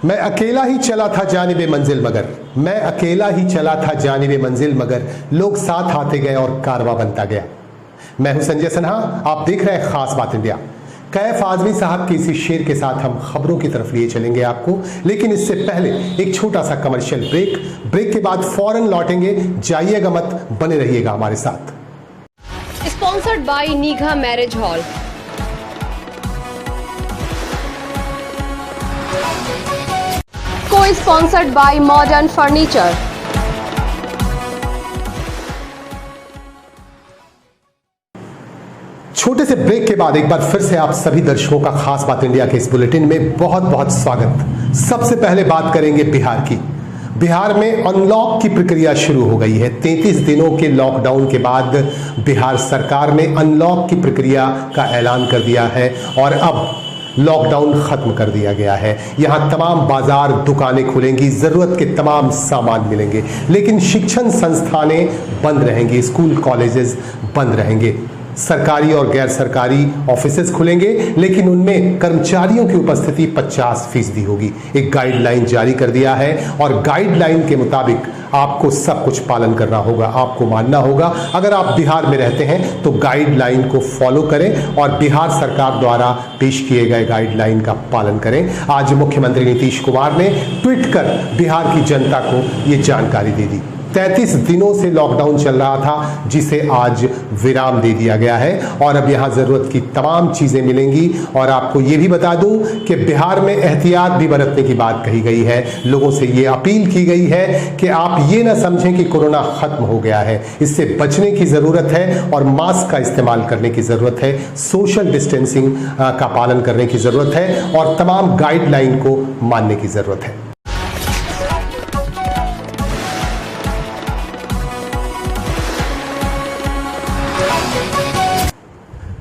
मैं अकेला ही चला था जानिबे मंजिल मगर, मैं अकेला ही चला था जानिबे मंजिल मगर, लोग साथ आते गए और कारवा बनता गया। मैं हूं संजय सिन्हा, आप देख रहे हैं खास बात इंडिया। कैफ आजमी साहब के इसी शेर के साथ हम खबरों की तरफ लिए चलेंगे आपको, लेकिन इससे पहले एक छोटा सा कमर्शियल ब्रेक के बाद फौरन लौटेंगे। जाइएगा मत, बने रहिएगा हमारे साथ। Sponsored by Nigha marriage hall. Co-sponsored by Modern Furniture। छोटे से ब्रेक के बाद एक बार फिर से आप सभी दर्शकों का खास बात इंडिया के इस बुलेटिन में बहुत बहुत स्वागत। सबसे पहले बात करेंगे बिहार की। बिहार में अनलॉक की प्रक्रिया शुरू हो गई है। 33 दिनों के लॉकडाउन के बाद बिहार सरकार ने अनलॉक की प्रक्रिया का ऐलान कर दिया है और अब लॉकडाउन खत्म कर दिया गया है। यहां तमाम बाजार, दुकानें खुलेंगी, जरूरत के तमाम सामान मिलेंगे, लेकिन शिक्षण संस्थानें बंद रहेंगी, स्कूल कॉलेजेस बंद रहेंगे। सरकारी और गैर सरकारी ऑफिसेज खुलेंगे, लेकिन उनमें कर्मचारियों की उपस्थिति 50% होगी। एक गाइडलाइन जारी कर दिया है और गाइडलाइन के मुताबिक आपको सब कुछ पालन करना होगा, आपको मानना होगा। अगर आप बिहार में रहते हैं तो गाइडलाइन को फॉलो करें और बिहार सरकार द्वारा पेश किए गए गाइडलाइन का पालन करें। आज मुख्यमंत्री नीतीश कुमार ने ट्वीट कर बिहार की जनता को यह जानकारी दे दी। 33 दिनों से लॉकडाउन चल रहा था, जिसे आज विराम दे दिया गया है और अब यहां जरूरत की तमाम चीजें मिलेंगी। और आपको यह भी बता दूं कि बिहार में एहतियात भी बरतने की बात कही गई है। लोगों से यह अपील की गई है कि आप ये ना समझें कि कोरोना खत्म हो गया है। इससे बचने की जरूरत है और मास्क का इस्तेमाल करने की जरूरत है, सोशल डिस्टेंसिंग का पालन करने की जरूरत है और तमाम गाइडलाइन को मानने की जरूरत है।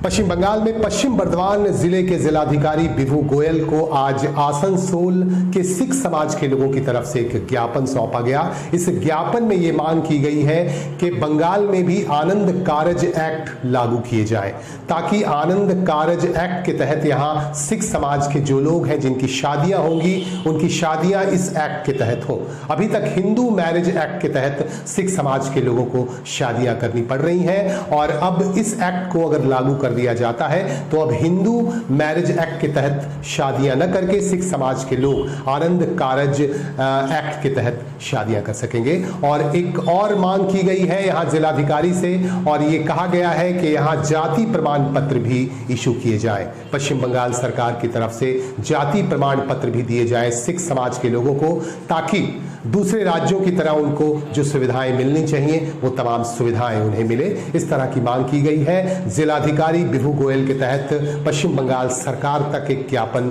पश्चिम बंगाल में पश्चिम बर्धमान जिले के जिलाधिकारी विभू गोयल को आज आसनसोल के सिख समाज के लोगों की तरफ से एक ज्ञापन सौंपा गया। इस ज्ञापन में यह मांग की गई है कि बंगाल में भी आनंद कारज एक्ट लागू किए जाए, ताकि आनंद कारज एक्ट के तहत यहां सिख समाज के जो लोग हैं, जिनकी शादियां होंगी, उनकी शादियां इस एक्ट के तहत हो। अभी तक हिंदू मैरिज एक्ट के तहत सिख समाज के लोगों को शादियां करनी पड़ रही हैं और अब इस एक्ट को अगर लागू कर दिया जाता है तो अब हिंदू मैरिज एक्ट के तहत शादियां न करके सिख समाज के लोग आनंद कारज एक्ट के तहत शादियां कर सकेंगे। और एक और मांग की गई है यहां जिलाधिकारी से और यह कहा गया है कि यहां जाति प्रमाण पत्र भी इशू किए जाए। पश्चिम बंगाल सरकार की तरफ से जाति प्रमाण पत्र भी दिए जाए सिख समाज के लोगों को, ताकि दूसरे राज्यों की तरह उनको जो सुविधाएं मिलनी चाहिए वो तमाम सुविधाएं उन्हें मिले। इस तरह की मांग की गई है। जिलाधिकारी विभू गोयल के तहत पश्चिम बंगाल सरकार तक एक ज्ञापन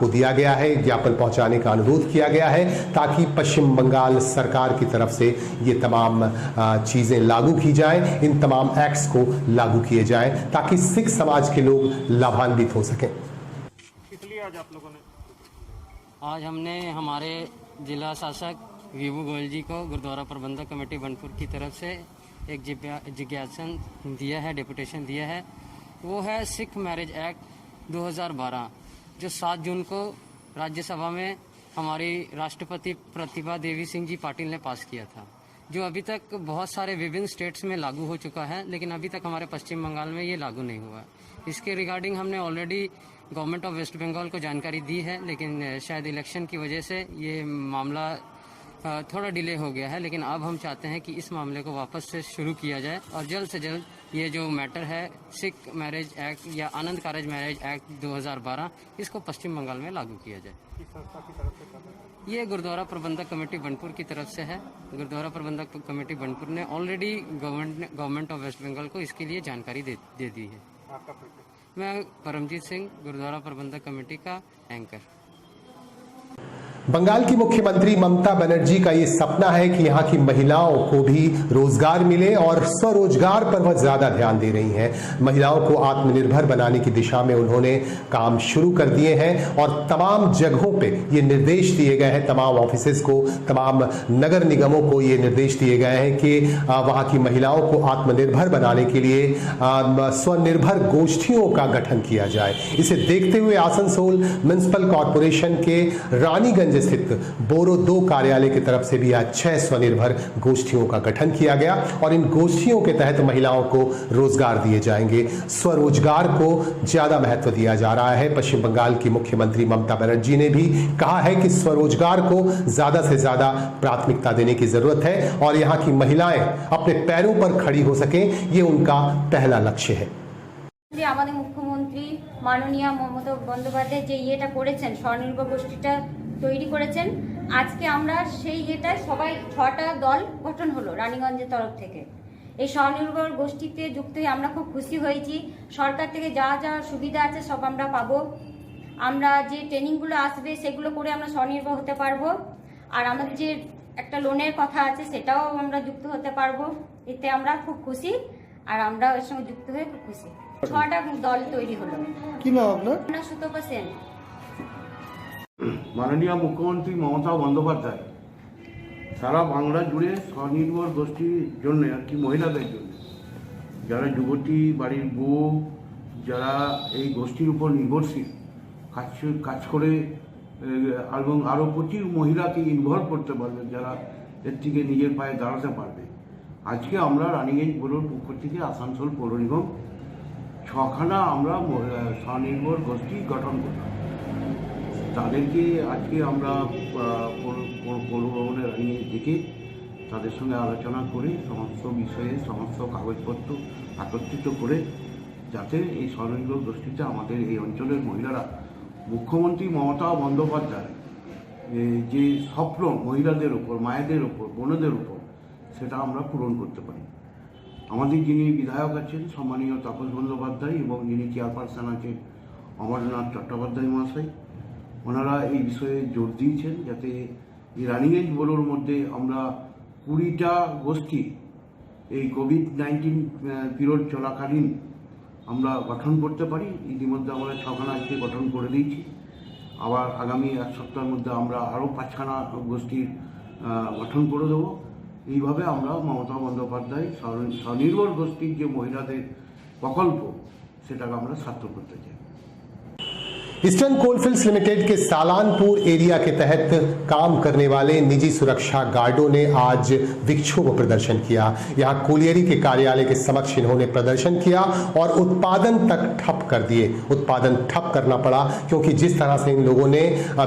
को दिया गया है, ज्ञापन पहुंचाने का अनुरोध किया गया है, ताकि पश्चिम बंगाल सरकार की तरफ से ये तमाम चीजें लागू की जाएं, इन तमाम एक्ट्स को लागू किए जाएं, ताकि सिख समाज के लोग लाभान्वित हो सकें। इसलिए आज आप लोगों ने, आज हमने हमारे जिला शासक विभू गोयल जी को गुरुद्वारा प्रबंधक कमेटी बनपुर की तरफ से एक जिज्ञासन दिया है, डेपुटेशन दिया है। वो है सिख मैरिज एक्ट 2012, जो 7 जून को राज्यसभा में हमारी राष्ट्रपति प्रतिभा देवी सिंह जी पाटिल ने पास किया था, जो अभी तक बहुत सारे विभिन्न स्टेट्स में लागू हो चुका है, लेकिन अभी तक हमारे पश्चिम बंगाल में ये लागू नहीं हुआ। इसके रिगार्डिंग हमने already government of West Bengal को जानकारी दी है, लेकिन शायद इलेक्शन की वजह से ये मामला थोड़ा डिले हो गया है। लेकिन अब हम चाहते हैं कि इस मामले को वापस से शुरू किया जाए और जल्द से जल्द ये जो मैटर है सिख मैरिज एक्ट या आनंद कारज मैरिज एक्ट 2012, इसको पश्चिम बंगाल में लागू किया जाए। किस संस्था की तरफ से कर रहे हैं? ये गुरुद्वारा प्रबंधक कमेटी बनपुर की तरफ से है। गुरुद्वारा प्रबंधक कमेटी बनपुर ने already government of West Bengal को इसके लिए जानकारी दे दी है। आपका परिचय? मैं परमजीत सिंह, गुरुद्वारा प्रबंधक कमेटी का एंकर। बंगाल की मुख्यमंत्री ममता बनर्जी का ये सपना है कि यहाँ की महिलाओं को भी रोजगार मिले और स्वरोजगार पर वह ज्यादा ध्यान दे रही हैं। महिलाओं को आत्मनिर्भर बनाने की दिशा में उन्होंने काम शुरू कर दिए हैं और तमाम जगहों पे ये निर्देश दिए गए हैं, तमाम ऑफिसेज को, तमाम नगर निगमों को ये निर्देश दिए गए हैं कि वहाँ की महिलाओं को आत्मनिर्भर बनाने के लिए स्वनिर्भर गोष्ठियों का गठन किया जाए। इसे देखते हुए आसनसोल म्युनिसिपल कॉर्पोरेशन के रानीगंज रानीगंज स्थित बोरो 2 कार्यालय की तरफ से भी आज 6 स्वनिर्भर गोष्ठियों का गठन किया गया और इन गोष्ठियों के तहत महिलाओं को रोजगार दिए जाएंगे। स्वरोजगार को ज्यादा महत्व दिया जा रहा है। पश्चिम बंगाल की मुख्यमंत्री ममता बनर्जी ने भी कहा है कि स्वरोजगार को ज्यादा से ज्यादा प्राथमिकता देने की जरूरत है और यहाँ की महिलाएं अपने पैरों पर खड़ी हो सकें, ये उनका पहला लक्ष्य है। যে আমাদের মুখ্যমন্ত্রী মাননীয় মমতা বন্দ্যোপাধ্যায় যে ইয়েটা করেছেন, স্বনির্ভর গোষ্ঠীটা তৈরি করেছেন, আজকে আমরা সেই ইয়েটায় সবাই 6টা দল গঠন হলো রানীগঞ্জের তরফ থেকে। এই স্বনির্ভর গোষ্ঠীতে যুক্ত হয়ে আমরা খুব খুশি হয়েছি। সরকার থেকে যা যা সুবিধা আছে সব আমরা পাবো। আমরা যে ট্রেনিংগুলো আসবে সেগুলো করে আমরা স্বনির্ভর হতে পারবো। আর আমাদের যে একটা লোনের কথা আছে সেটাও আমরা যুক্ত হতে পারবো। এতে আমরা খুব খুশি আর আমরা এর সঙ্গে যুক্ত হয়ে খুব খুশি। 6টা দল তৈরি হলো। কি নাম আপনার? না সুতপা সেন। মাননীয় মুখ্যমন্ত্রী মমতা বন্দ্যোপাধ্যায় সারা বাংলা জুড়ে স্বনির্ভর গোষ্ঠীর জন্য আর কি মহিলাদের জন্য, যারা যুবতী, বাড়ির বউ, যারা এই গোষ্ঠীর উপর নির্ভরশীল, কাজ করে এবং আরও প্রচুর মহিলাকে ইনভলভ করতে পারবে, যারা এর থেকে নিজের পায়ে দাঁড়াতে পারবে। আজকে আমরা রানীগঞ্জ পৌর পক্ষ থেকে আসানসোল পৌর নিগম 6খানা আমরা স্বনির্ভর গোষ্ঠী গঠন করলাম। তাদেরকে আজকে আমরা পৌর ভবনের রানীগঞ্জ ডেকে তাদের সঙ্গে আলোচনা করে সমস্ত বিষয়ে সমস্ত কাগজপত্র একত্রিত করে যাতে এই স্বনির্ভর গোষ্ঠীতে আমাদের এই অঞ্চলের মহিলারা মুখ্যমন্ত্রী মমতা বন্দ্যোপাধ্যায় যে স্বপ্ন মহিলাদের ওপর, মায়েদের ওপর, বোনদের ওপর, সেটা আমরা পূরণ করতে পারি। আমাদের যিনি বিধায়ক আছেন সম্মানীয় তাপস বন্দ্যোপাধ্যায় এবং যিনি চেয়ারপারসন আছেন অমরনাথ চট্টোপাধ্যায় মহাশয়, ওনারা এই বিষয়ে জোর দিয়েছেন যাতে এই রানীগঞ্জ বোরোর মধ্যে আমরা 20টা গোষ্ঠী এই কোভিড-19 পিরিয়ড চলাকালীন আমরা গঠন করতে পারি। ইতিমধ্যে আমরা 6খানা আজকে গঠন করে দিয়েছি। আবার আগামী 1 সপ্তাহের মধ্যে আমরা আরও 5খানা গোষ্ঠীর গঠন করে দেবো। এইভাবে আমরা মমতা বন্দ্যোপাধ্যায় স্বনির্ভর গোষ্ঠীর যে মহিলাদের প্রকল্প সেটাকে আমরা সার্থক করতে চাই। ईस्टर्न कोलफील्ड्स लिमिटेड के सालानपुर एरिया के तहत काम करने वाले निजी सुरक्षा गार्डों ने आज विक्षोभ प्रदर्शन किया। यहां कोलियरी के कार्यालय के समक्ष इन्होंने प्रदर्शन किया और उत्पादन तक ठप कर दिए। उत्पादन ठप करना पड़ा क्योंकि जिस तरह से इन लोगों ने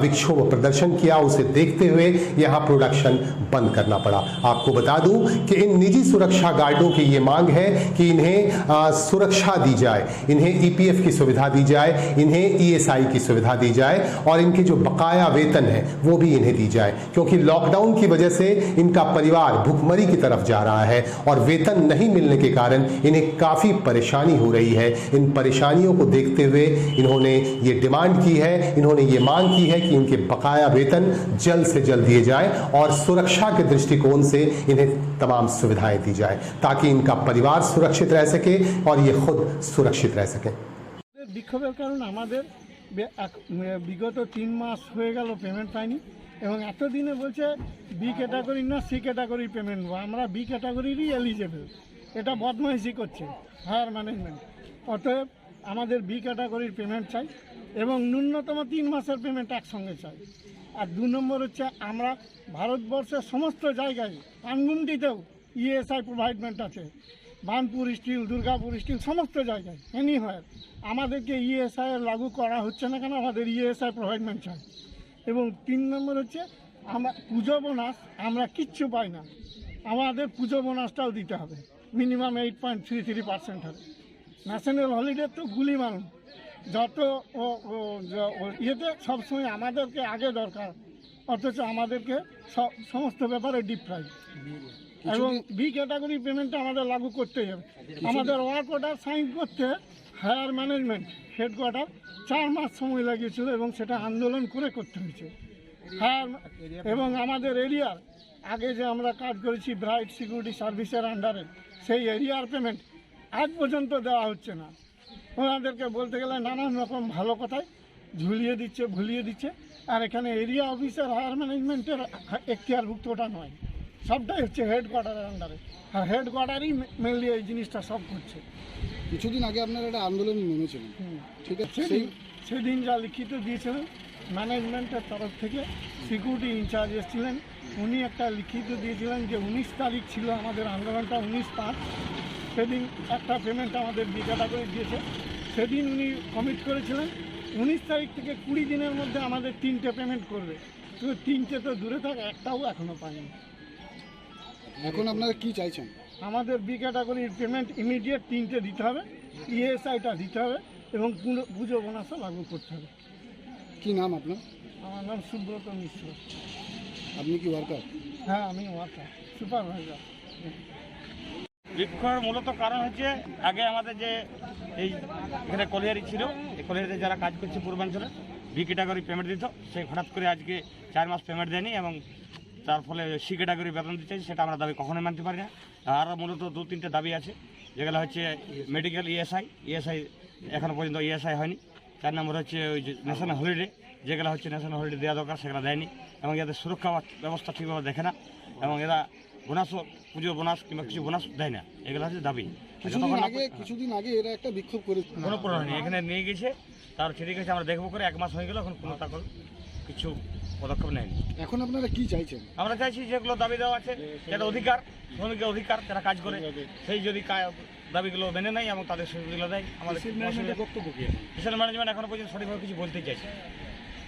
विक्षोभ प्रदर्शन किया उसे देखते हुए यहां प्रोडक्शन बंद करना पड़ा। आपको बता दूं कि इन निजी सुरक्षा गार्डों की ये मांग है कि इन्हें सुरक्षा दी जाए, इन्हें ईपीएफ की सुविधा दी जाए, इन्हें ईएसआई की सुविधा दी जाए और इनके जो बकाया वेतन है वो भी इन्हें दी जाए, क्योंकि लॉकडाउन की वजह से इनका परिवार भुखमरी की तरफ जा रहा है और वेतन नहीं मिलने के कारण इन्हें काफी परेशानी हो रही है। इन परेशानियों को देखते हुए इन्होंने ये डिमांड की है, इन्होंने ये मांग की है कि इनके बकाया वेतन जल्द से जल्द दिए जाए और सुरक्षा के दृष्टिकोण से इन्हें तमाम सुविधाएं दी जाए ताकि इनका परिवार सुरक्षित रह सके और ये खुद सुरक्षित रह सके। বিক্ষোভের কারণে আমাদের বিগত 3 মাস হয়ে গেল পেমেন্ট পাইনি এবং এতদিনে বলছে বি ক্যাটাগরি না সি ক্যাটাগরির পেমেন্ট নেবো। আমরা বি ক্যাটাগরিরই এলিজেবল। এটা বদমাইশি করছে হায়ার ম্যানেজমেন্ট। অতএব আমাদের বি ক্যাটাগরির পেমেন্ট চাই এবং ন্যূনতম 3 মাসের পেমেন্ট একসঙ্গে চাই। আর 2 নম্বর হচ্ছে আমরা ভারতবর্ষের সমস্ত জায়গায় পানগুমটিতেও ইএসআই প্রোভাইডমেন্ট আছে, বানপুর স্টিল, দুর্গাপুর স্টিল, সমস্ত জায়গায় এনিহোয়ার আমাদেরকে ইএসআই লাগু করা হচ্ছে না কেন? আমাদের ইএসআই প্রোভাইডমেন্ট চাই। এবং 3 নম্বর হচ্ছে আমরা পুজো বোনাস আমরা কিচ্ছু পাই না, আমাদের পুজো বোনাসটাও দিতে হবে, মিনিমাম 8.33% হবে। ন্যাশনাল হলিডে তো গুলি মানুষ যত ইয়েতে সবসময় আমাদেরকে আগে দরকার, অথচ আমাদেরকে সমস্ত ব্যাপারে ডিপ ফ্রাই এবং বি ক্যাটাগরি পেমেন্টটা আমাদের লাগু করতেই হবে। আমাদের ওয়ার্ক অর্ডার সাইন করতে হায়ার ম্যানেজমেন্ট হেডকোয়ার্টার 4 মাস সময় লাগিয়েছিল এবং সেটা আন্দোলন করে করতে হয়েছে। হায়ার এবং আমাদের এরিয়ার আগে যে আমরা কাজ করেছি ব্রাইট সিকিউরিটি সার্ভিসের আন্ডারে, সেই এরিয়ার পেমেন্ট আজ পর্যন্ত দেওয়া হচ্ছে না। ওনাদেরকে বলতে গেলে নানান রকম ভালো কথায় ঝুলিয়ে দিচ্ছে, ভুলিয়ে দিচ্ছে। আর এখানে এরিয়া অফিসার হায়ার ম্যানেজমেন্টের এখতিয়ারভুক্তটা নয়, সবটাই হচ্ছে হেডকোয়ার্টারের আন্ডারে। আর হেডকোয়ার্টারই মেনলি এই জিনিসটা সব করছে। কিছুদিন আগে আপনারা একটা আন্দোলন নেমেছিলেন, ঠিক আছে? সেদিন যা লিখিত দিয়েছিলেন ম্যানেজমেন্টের তরফ থেকে সিকিউরিটি ইনচার্জ এসেছিলেন, উনি একটা লিখিত দিয়েছিলেন যে 19 তারিখ ছিল আমাদের আন্দোলনটা, 19/5 সেদিন একটা পেমেন্ট আমাদের বি ক্যাটাগরি দিয়েছে। সেদিন উনি কমিট করেছিলেন 19 তারিখ থেকে 20 দিনের মধ্যে আমাদের 3টে পেমেন্ট করবে, কিন্তু 3টে তো দূরে থাক, একটাও এখনও পাইনি। এখন আপনারা কি চাইছেন? আমাদের বি ক্যাটাগরির পেমেন্ট ইমিডিয়েট 3টে দিতে হবে, ইএসআইটা দিতে হবে এবং পুজো বোনাসও লাগু করতে হবে। কি নাম আপনার? আমার নাম সুব্রত মিশ্র। আপনি কি ওয়ার্কার? হ্যাঁ, আমি ওয়ার্কার, সুপারভাইজার। বিক্ষোভের মূলত কারণ হচ্ছে আগে আমাদের যে এই এখানে কলিয়ারি ছিল, এই কলিয়ারিতে যারা কাজ করছে পূর্বাঞ্চলে বি ক্যাটাগরি পেমেন্ট দিত, সে হঠাৎ করে আজকে 4 মাস পেমেন্ট দেয়নি এবং তার ফলে সি ক্যাটাগরি বেতন দিতে চাইছে, সেটা আমরা দাবি কখনোই মানতে পারি না। আর মূলত 2-3টে দাবি আছে, যেগুলো হচ্ছে মেডিকেল ইএসআই এখনও পর্যন্ত ইএসআই হয়নি। 4 নম্বর হচ্ছে ওই যে ন্যাশনাল হলিডে, যেগুলো হচ্ছে ন্যাশনাল হলিডে দেওয়া দরকার, সেগুলো দেয়নি এবং এদের সুরক্ষা ব্যবস্থা ঠিকভাবে দেখে না এবং এরা বোনাসও পুজো বোনাস কিংবা কিছু বোনাস দেয় না। এগুলো হচ্ছে দাবি। কিছুদিন আগে এরা একটা বিক্ষোভ করে কোনো প্রশ্ন হয়নি, এখানে নিয়ে গেছে, তার ছেড়ে গেছে, আমরা দেখবো করে 1 মাস হয়ে গেল, এখন কোনো তারপর কিছু পদক্ষেপ নেয়নি। এখন আপনারা কি চাইছেন? আমরা চাইছি যেগুলো দাবি দেওয়া আছে, যেটা অধিকার, শ্রমিকের অধিকার, যারা কাজ করে সেই যদি দাবিগুলো মেনে নেয় এবং তাদের সুবিধাগুলো দেয়। আমাদের বক্তব্য কি? কিষাণ ম্যানেজমেন্ট এখনো পর্যন্ত সঠিকভাবে কিছু বলতে চাইছে।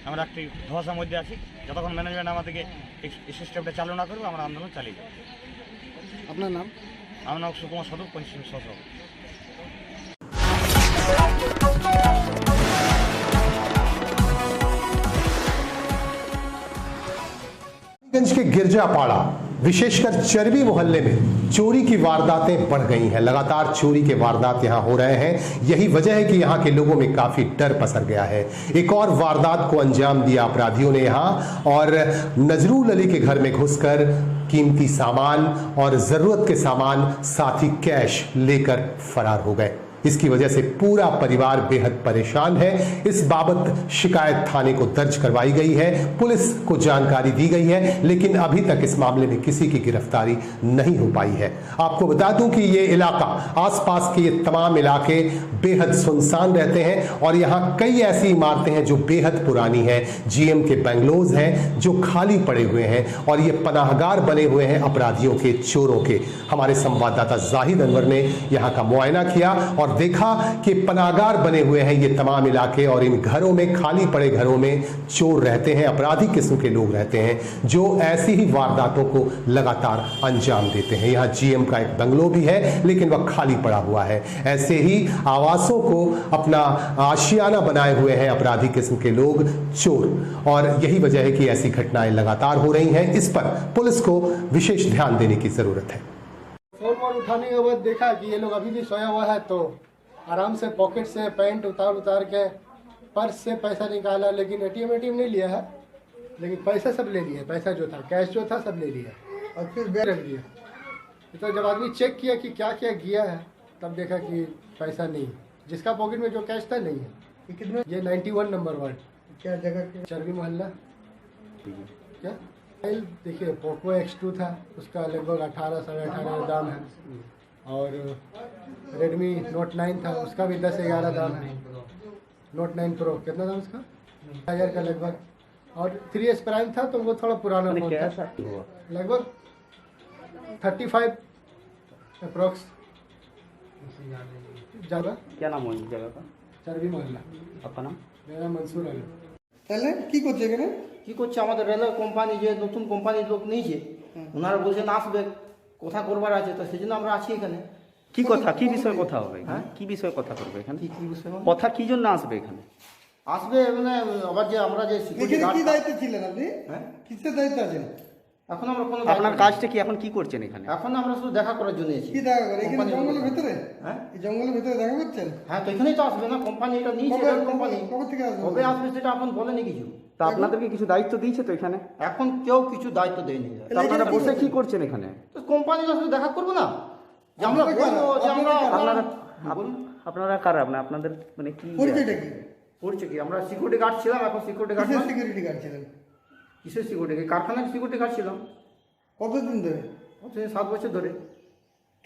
আমরা একটি ধোঁয়াশার মধ্যে আছি, যতক্ষণ ম্যানেজমেন্ট আমাদেরকে এই সিস্টেমটা চালু না করবে আমরা আন্দোলন চালিয়ে যাব। আপনার নাম? আমার নাম সুকুমার সদর, পশ্চিম সদর। गंज के गिरजापाड़ा विशेषकर चरबी मोहल्ले में चोरी की वारदातें बढ़ गई हैं। लगातार चोरी के वारदात यहां हो रहे हैं। यही वजह है कि यहां के लोगों में काफी डर पसर गया है। एक और वारदात को अंजाम दिया अपराधियों ने यहां, और नजरुल अली के घर में घुसकर कीमती सामान और जरूरत के सामान साथ ही कैश लेकर फरार हो गए। इसकी वजह से पूरा परिवार बेहद परेशान है। इस बाबत शिकायत थाने को दर्ज करवाई गई है, पुलिस को जानकारी दी गई है, लेकिन अभी तक इस मामले में किसी की गिरफ्तारी नहीं हो पाई है। आपको बता दूं कि ये इलाका, आसपास के ये तमाम इलाके बेहद सुनसान रहते हैं और यहाँ कई ऐसी इमारतें हैं जो बेहद पुरानी हैं, जीएम के बंगलोज हैं जो खाली पड़े हुए हैं और ये पनाहगार बने हुए हैं अपराधियों के, चोरों के। हमारे संवाददाता जाहिद अनवर ने यहाँ का मुआयना किया और देखा कि पनाहगार बने हुए हैं ये तमाम इलाके, और इन घरों में, खाली पड़े घरों में चोर रहते हैं, अपराधी किस्म के लोग रहते हैं जो ऐसी ही वारदातों को लगातार अंजाम देते हैं। यहाँ जीएम का एक बंगलो भी है लेकिन वह खाली पड़ा हुआ है। ऐसे ही आवासों को अपना आशियाना बनाए हुए हैं अपराधी किस्म के लोग, चोर, और यही वजह है कि ऐसी घटनाएं लगातार हो रही हैं। इस पर पुलिस को विशेष ध्यान देने की जरूरत है। फोन वोन उठाने के बाद देखा कि ये लोग अभी भी सोया हुआ है, तो आराम से पॉकेट से पैंट उतार के पर्स से पैसा निकाला, लेकिन एटीएम नहीं लिया है, लेकिन पैसा सब ले लिया, पैसा जो था, कैश जो था सब ले लिया और फिर बैग रख दिया। तो जब आदमी चेक किया कि क्या क्या किया है, तब देखा कि पैसा नहीं, जिसका पॉकेट में जो कैश था नहीं है। कितने? ये 91 नंबर वार्ड। क्या जगह? चरबी मोहल्ला। क्या देखिए, पोको X2 था, उसका लगभग 18-18.5 दाम है, और रेडमी नोट 9 था, उसका भी 10-11 दाम है। नोट 9 प्रो कितना दाम उसका? 1000 का लगभग। और 3S प्राइम था तो वो थोड़ा पुराना फोन था, लगभग 35 अप्रोक्स। ज़्यादा। क्या नाम है इस जगह का? चरबी मोहल्ला। आपका नाम? मेरा मंसूर अली। তাহলে কি করছে এখানে? কি করছে আমাদের রেলওয়ে কোম্পানি, যে নতুন কোম্পানির লোক নিয়েছে, ওনারা বলছেন আসবে, কথা করবার আছে, তো সেই জন্য আমরা আছি এখানে। কি কথা, কি বিষয়ে কথা হবে? হ্যাঁ, কি বিষয়ে কথা করবে এখানে? কি বিষয় কথা কি জন্য আসবে এখানে? আসবে মানে আবার যে আমরা যে সিকিউরিটি এখানে কি গার্ড, দায়িত্বে ছিলেন আপনি? হ্যাঁ, কিসের দায়িত্বে আছেন? এখন আমরা কোনো আপনার কাজটা কি, এখন কি করছেন এখানে? এখন আমরা শুধু দেখা করার জন্য এসেছি। কি দেখা করে? এখানে কোম্পানির জঙ্গলের লোক। ভিতরে? হ্যাঁ, এই জঙ্গলের ভিতরে দেখা করছেন? হ্যাঁ, তো এখানেই তো আসবে না, কোম্পানি এটা নিয়েছে, রেল কোম্পানি। কবে থেকে আসবে? কবে আসবে সেটা এখন বলেনি কিছু। তা আপনাদেরকে কিছু দায়িত্ব দিয়েছে তো এখানে? এখন কেউ কিছু দায়িত্ব দেয়নি। তা আপনারা বসে কি করছেন এখানে? তো কোম্পানির সাথে দেখা করবো না, যে আমরা বলবো যে আমরা আপনারা আপনারা কারা? আপনাদের মানে কি পরিচয়টা কি? করছে কি, আমরা সিকিউরিটি গার্ড ছিলাম, এখন সিকিউরিটি গার্ড কিসের সিকিউরিটি গার্ড ছিলেন? কিসের সিকিউরিটি? কারখানার সিকিউরিটি গার্ড ছিলাম। কতদিন ধরে? 7 বছর ধরে।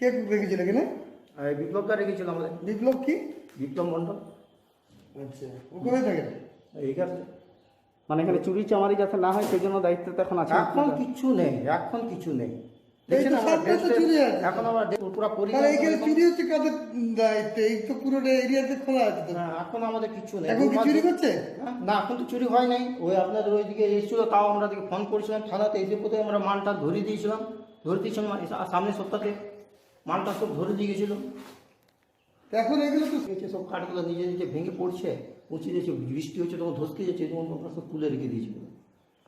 কে রেখেছিল এখানে? বিপ্লবটা রেখেছিল আমাদের। বিপ্লব কি? বিপ্লব মণ্ডল। আচ্ছা, ও কোথায় থাকেন? এইখানে মানে এখানে চুরি চামারি যাতে না হয় সেই জন্য দায়িত্ব তো এখন আছে এখন কিছু নেই, এখন কিছু নেই। দেখছেন এই তো আমরা সবটা তো চুরি আছে। এখন আমরা পুরো তাহলে এখানে পরিবার চুরি হচ্ছে কাদের দায়িত্বে? এই তো পুরোটা এরিয়াতে খোলা আছে তো। এখন আমাদের কিছু নেই। এখন কি চুরি করছে? না, এখন তো চুরি হয় নাই। ওই আপনাদের ওইদিকে এসেছিল, তাও আমরা দিকে ফোন করেছিলাম থানাতে, এসে কোথায় আমরা মালটা ধরিয়ে দিয়েছিলাম সামনের সপ্তাহে মালটা সব ধরে দিয়ে গেছিল। তো এখন এগুলো তো সব কাঠগুলো নিজে নিজে ভেঙে পড়ছে, পৌঁছে দিয়েছে, বৃষ্টি হচ্ছে তখন ধসকে যাচ্ছে, তখন আমরা সব তুলে রেখে দিয়েছিল।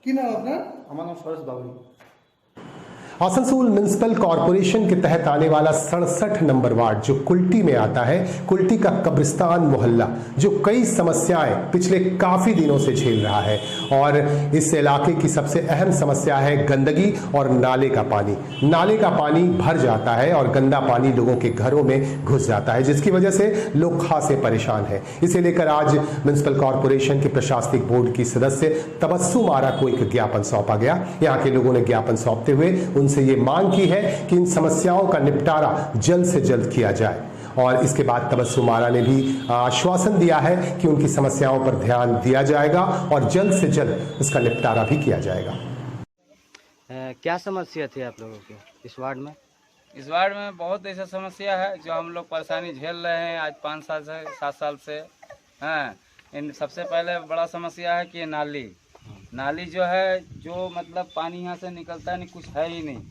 কি নাম আপনার? আমার নাম সরেশ বাবুরি। आसनसोल म्युनिसिपल कॉरपोरेशन के तहत आने वाला 67 नंबर वार्ड जो कुल्टी में आता है, कुल्टी का कब्रिस्तान मोहल्ला जो कई समस्याएं पिछले काफी दिनों से झेल रहा है और इस इलाके की सबसे अहम समस्या है गंदगी और नाले का पानी। नाले का पानी भर जाता है और गंदा पानी लोगों के घरों में घुस जाता है, जिसकी वजह से लोग खासे परेशान हैं। इसे लेकर आज म्युनिसिपल कॉरपोरेशन के प्रशासनिक बोर्ड की सदस्य तबस्सुम आरा को एक ज्ञापन सौंपा गया। यहाँ के लोगों ने ज्ञापन सौंपते हुए उनसे ये मांग की है कि इन समस्याओं का निपटारा जल्द से जल्द किया जाए और इसके बाद तबस्सुम आरा ने भी आश्वासन दिया है कि उनकी समस्याओं पर ध्यान दिया जाएगा और जल्द से जल्द इसका निपटारा भी किया जाएगा। क्या समस्या थी आप लोगों की इस वार्ड में? इस वार्ड में बहुत ऐसा समस्या है जो हम लोग परेशानी झेल रहे हैं आज 5 साल से 7 साल से। हैं, इन सबसे पहले बड़ा समस्या है कि नाली जो है, जो मतलब पानी यहाँ से निकलता है नहीं, कुछ है ही नहीं।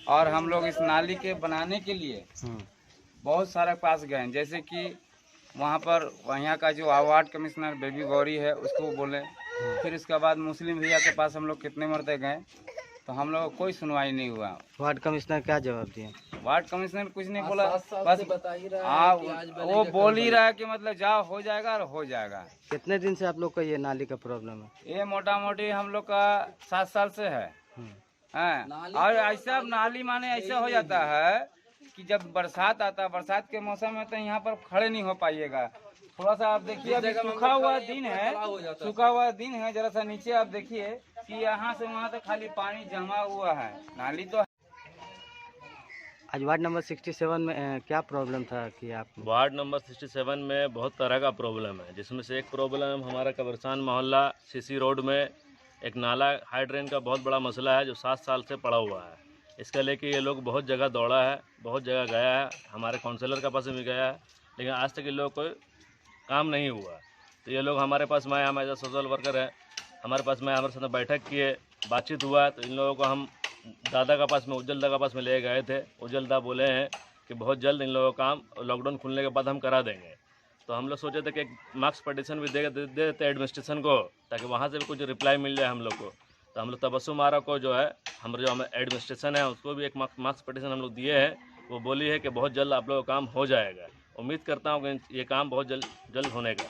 और हम लोग इस नाली के बनाने के लिए बहुत सारे पास गए, जैसे कि वहाँ पर यहाँ का जो वार्ड कमिश्नर बेबी गौरी है उसको बोले, फिर इसके बाद मुस्लिम भैया के पास हम लोग कितने मरते गए तो हम लोग कोई सुनवाई नहीं हुआ। वार्ड कमिश्नर क्या जवाब दिए? वार्ड कमिश्नर कुछ नहीं बोला, बस वो बोल ही रहा है कि मतलब जाओ हो जाएगा और हो जाएगा। कितने दिन से आप लोग का ये नाली का प्रॉब्लम है? ये मोटा मोटी हम लोग का 7 साल से है। हैं, और ऐसा नाली माने ऐसा हो जाता है कि जब बरसात आता है, बरसात के मौसम में तो यहाँ पर खड़े नहीं हो पाइएगा। थोड़ा सा आप देखिए, अभी सूखा हुआ दिन है, जरा सा नीचे आप देखिए कि यहाँ से वहाँ तक खाली पानी जमा हुआ है। नाली तो आज वार्ड नंबर 67 में क्या प्रॉब्लम था कि आप? वार्ड नंबर 67 में बहुत तरह का प्रॉब्लम है, जिसमें से एक प्रॉब्लम हमारा कब्रिस्तान मोहल्ला सीसी रोड में एक नाला हाइड्रेन का बहुत बड़ा मसला है जो 7 साल से पड़ा हुआ है। इसका लेके ये लोग बहुत जगह दौड़ा है, बहुत जगह गया है, हमारे काउंसलर के पास भी गया है, लेकिन आज तक ये लोग कोई काम नहीं हुआ। तो ये लोग हमारे पास में, हम एज ए सोशल वर्कर है, हमारे पास में हमारे साथ बैठक किए, बातचीत हुआ, तो इन लोगों को हम दादा का पास में, उज्जवल दा का पास में ले गए थे। उज्जवल दा बोले हैं कि बहुत जल्द इन लोगों का काम लॉकडाउन खुलने के बाद हम करा देंगे। तो हम लोग सोचे थे कि एक मार्क्स पटिशन भी दे देते एडमिनिस्ट्रेशन को, ताकि वहाँ से भी कुछ रिप्लाई मिल जाए हम लोग को। तो हम लोग तबस्सुम आरा को जो है, हमारे जो एडमिनिस्ट्रेशन है उसको भी एक मार्क्स पटिशन हम लोग दिए हैं। वो बोली है कि बहुत जल्द आप लोगों का काम हो जाएगा। उम्मीद करता हूँ कि ये काम बहुत जल्द होने का।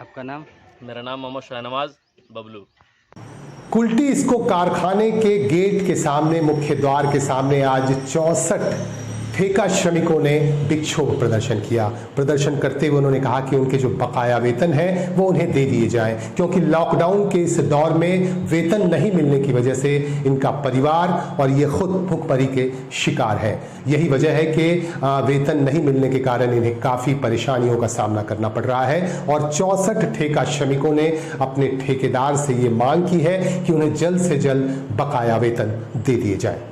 आपका नाम? मेरा नाम मोहम्मद शाहनवाज बबलू। कुल्टी इसको कारखाने के गेट के सामने, मुख्य द्वार के सामने आज 64 ठेका श्रमिकों ने विक्षोभ प्रदर्शन किया। प्रदर्शन करते हुए उन्होंने कहा कि उनके जो बकाया वेतन है वो उन्हें दे दिए जाएं, क्योंकि लॉकडाउन के इस दौर में वेतन नहीं मिलने की वजह से इनका परिवार और ये खुद भुखमरी के शिकार है। यही वजह है कि वेतन नहीं मिलने के कारण इन्हें काफ़ी परेशानियों का सामना करना पड़ रहा है और 64 ठेका श्रमिकों ने अपने ठेकेदार से ये मांग की है कि उन्हें जल्द से जल्द बकाया वेतन दे दिए जाए।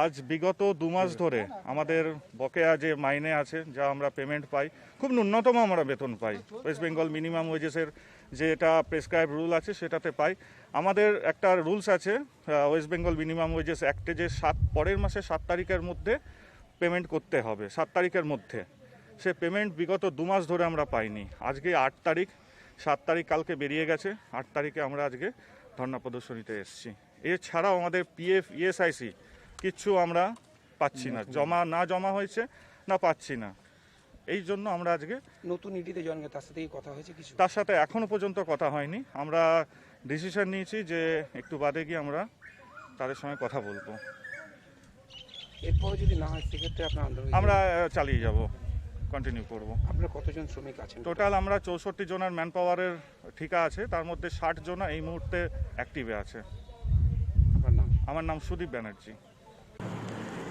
আজ বিগত 2 মাস ধরে আমাদের বকেয়া যে মাইনে আছে, যা আমরা পেমেন্ট পাই, খুব ন্যূনতম আমরা বেতন পাই। ওয়েস্ট বেঙ্গল মিনিমাম ওয়েজেসের যেটা প্রেসক্রাইব রুল আছে সেটাতে পাই। আমাদের একটা রুলস আছে ওয়েস্ট বেঙ্গল মিনিমাম ওয়েজেস অ্যাক্টে, যে পরের মাসে 7 তারিখের মধ্যে পেমেন্ট করতে হবে, 7 তারিখের মধ্যে। সে পেমেন্ট বিগত 2 মাস ধরে আমরা পাইনি। আজকে 8 তারিখ, 7 তারিখ কালকে বেরিয়ে গেছে, 8 তারিখে আমরা আজকে ধর্ণা প্রদর্শনীতে এসেছি। এছাড়াও আমাদের পিএফ, ইএসআইসি কিচ্ছু আমরা পাচ্ছি না, জমা হয়েছে না পাচ্ছি না। এই জন্য আমরা আজকে নতুন ইডিতে জয়েন, তার সাথে কথা হয়েছে কিছু? তার সাথে এখনো পর্যন্ত কথা হয়নি। আমরা ডিসিশন নিয়েছি যে একটু বাদে গিয়ে আমরা তাদের সঙ্গে কথা বলবো। এরপরে যদি না হয় সেক্ষেত্রে আপনার আন্দোলন আমরা চালিয়ে যাব, কন্টিনিউ করব। আপনার কতজন শ্রমিক আছেন? টোটাল আমরা 64 জনের ম্যান পাওয়ারের ঠিকা আছে, তার মধ্যে 60 জন এই মুহূর্তে অ্যাক্টিভে আছে। আপনার নাম? আমার নাম সুদীপ ব্যানার্জি।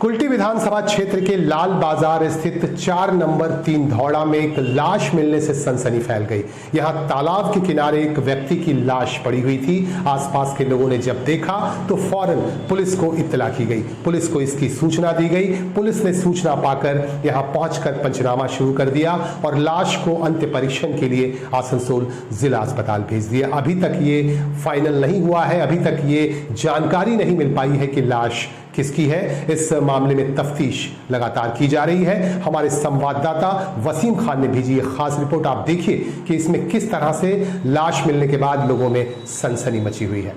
कुल्टी विधानसभा क्षेत्र के लाल बाजार स्थित 4 नंबर 3 धौड़ा में एक लाश मिलने से सनसनी फैल गई। यहां तालाब के किनारे एक व्यक्ति की लाश पड़ी हुई थी। आसपास के लोगों ने जब देखा तो फौरन पुलिस को इत्तला की गई। पुलिस को इसकी सूचना दी गई। पुलिस ने सूचना पाकर यहां पहुंचकर पंचनामा शुरू कर दिया और लाश को अंत्य परीक्षण के लिए आसनसोल जिला अस्पताल भेज दिया। अभी तक ये फाइनल नहीं हुआ है, अभी तक ये जानकारी नहीं मिल पाई है कि लाश किसकी है। इस मामले में तफ्तीश लगातार की जा रही है। हमारे संवाददाता वसीम खान ने भेजी ये खास रिपोर्ट। आप देखिए कि इसमें किस तरह से लाश मिलने के बाद लोगों में सनसनी मची हुई है।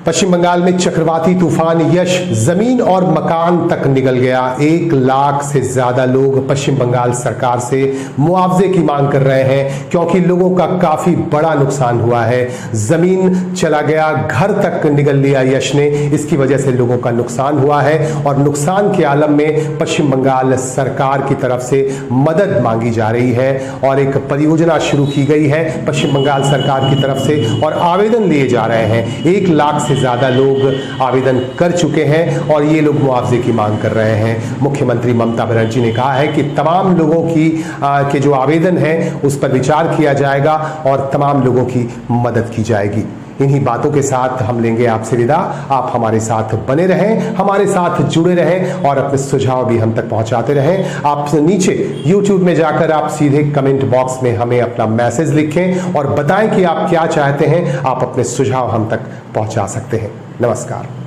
पश्चिम बंगाल में चक्रवाती तूफान यश जमीन और मकान तक निगल गया। 1 लाख से ज्यादा लोग पश्चिम बंगाल सरकार से मुआवजे की मांग कर रहे हैं क्योंकि लोगों का काफी बड़ा नुकसान हुआ है। जमीन चला गया, घर तक निगल लिया यश ने। इसकी वजह से लोगों का नुकसान हुआ है और नुकसान के आलम में पश्चिम बंगाल सरकार की तरफ से मदद मांगी जा रही है और एक परियोजना शुरू की गई है पश्चिम बंगाल सरकार की तरफ से और आवेदन लिए जा रहे हैं। 1 लाख से ज्यादा लोग आवेदन कर चुके हैं और ये लोग मुआवजे की मांग कर रहे हैं। मुख्यमंत्री ममता बनर्जी ने कहा है कि तमाम लोगों की के जो आवेदन है उस पर विचार किया जाएगा और तमाम लोगों की मदद की जाएगी। इन्हीं बातों के साथ हम लेंगे आपसे विदा। आप हमारे साथ बने रहें, हमारे साथ जुड़े रहें और अपने सुझाव भी हम तक पहुंचाते रहें। आप नीचे YouTube में जाकर आप सीधे कमेंट बॉक्स में हमें अपना मैसेज लिखें और बताएं कि आप क्या चाहते हैं। आप अपने सुझाव हम तक पहुंचा सकते हैं। नमस्कार।